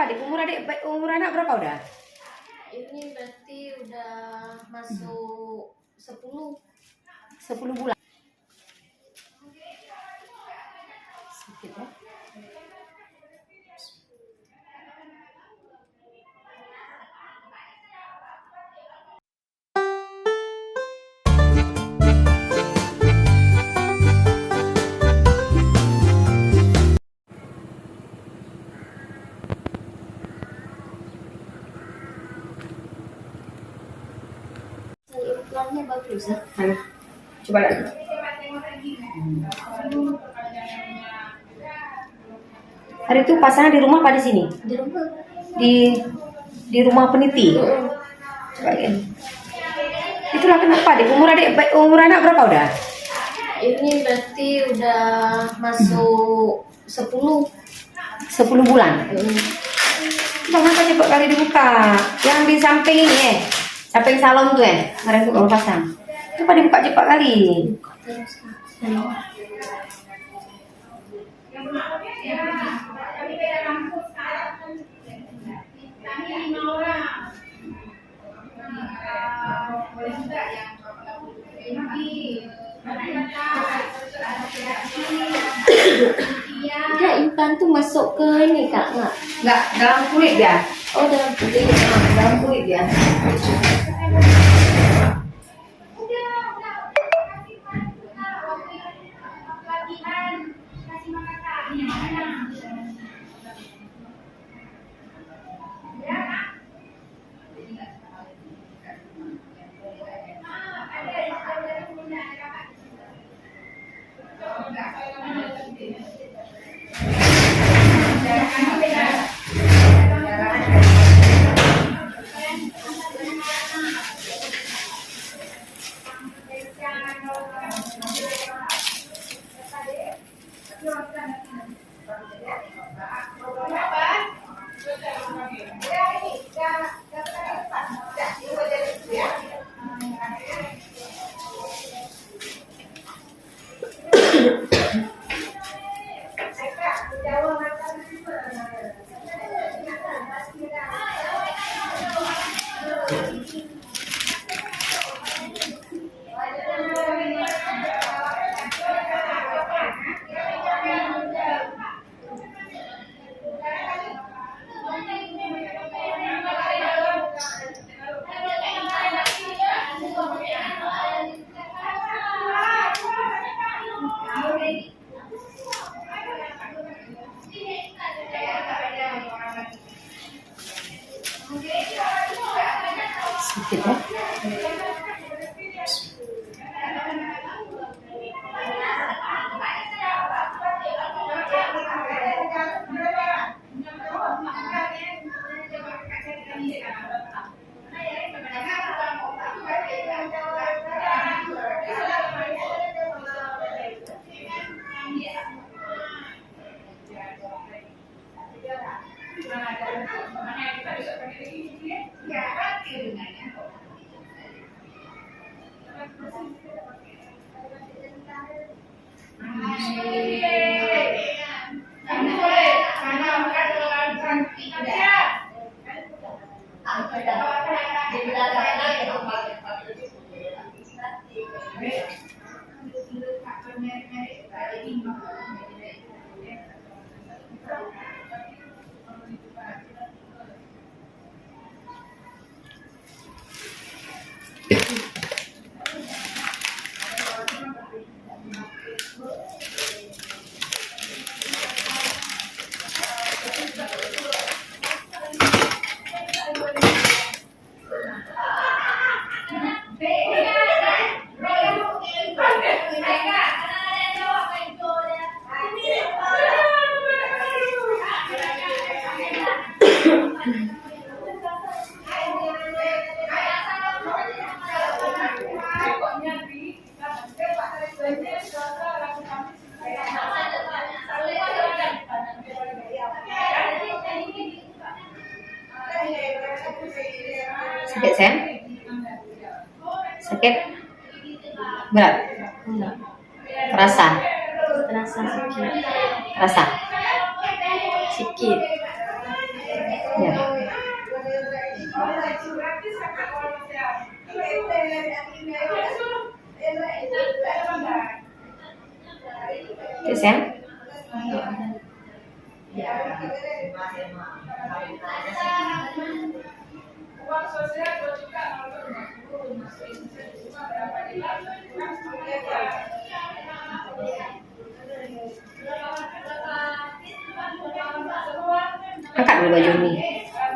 adik? Umur anak berapa udah? Ini berarti udah masuk 10 bulan. Sakit ya? Iklannya bagus ya. Mana? Coba lagi. Hari itu pasangan di rumah apa di sini? Di rumah. Di rumah peniti. Coba lihat. Itulah kenapa adik? Umur anak berapa udah? Ini berarti udah masuk 10 bulan. Bang, apa cepat kali dibuka? Yang di samping ini samping salon tuh kemarin tuh kalau pasang. Coba dibuka cepat kali. Dia implan tuh masuk ke ini Kak, Enggak, dalam kulit dia. Oh, dalam kulit. Dalam kulit dia. Sakit ya? Sakit sayang? Sakit? Berat? Enggak. Terasa? Terasa sakit. Terasa? Sedikit. Terus ya? Angkat dulu baju ini,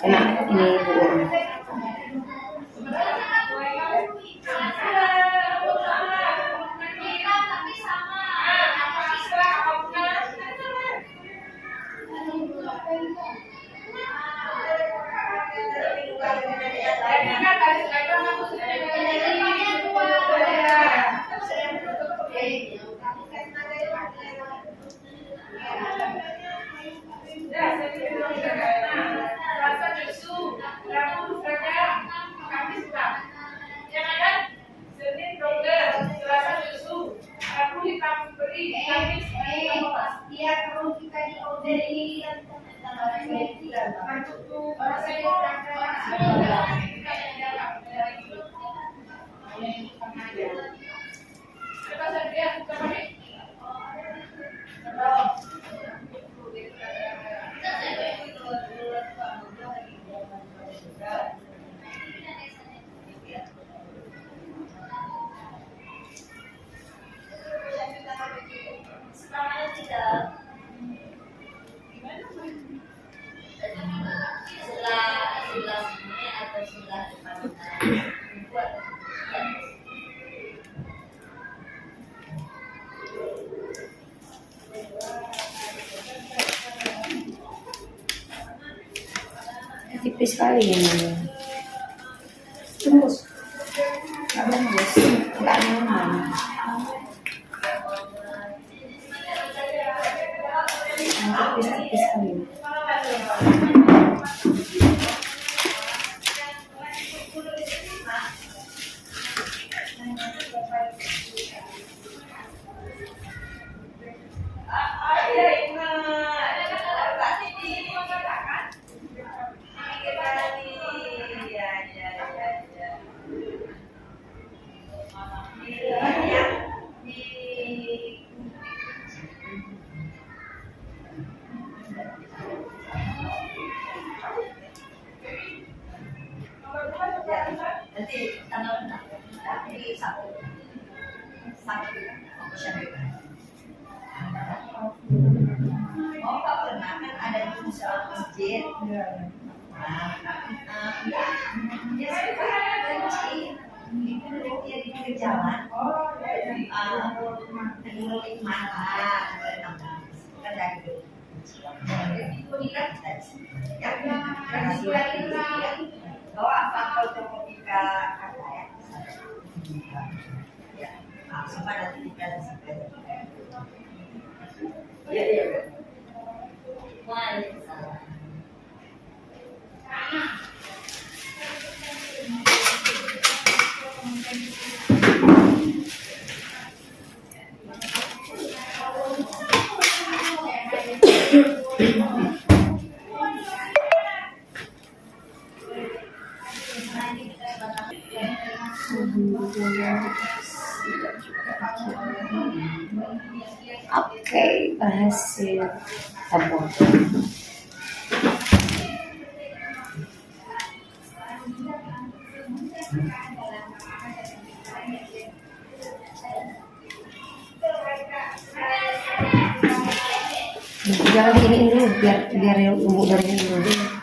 kena ini dulu. Tipis sekali ini. Tembus. Nggak tembus. Nggak nyaman. Tipis sekali. Nanti ini satu oh Pak pernah kan ada di musola masjid dia suka benci itu dia di pinggir jalan menurut mana kan dari itu lihat ya bahwa apa kalau ketika kata ya sama nanti kita ya ya Waalaikumsalam. Oke, berhasil. Tabung. Jangan diginiin dulu biar lembut dari dulu.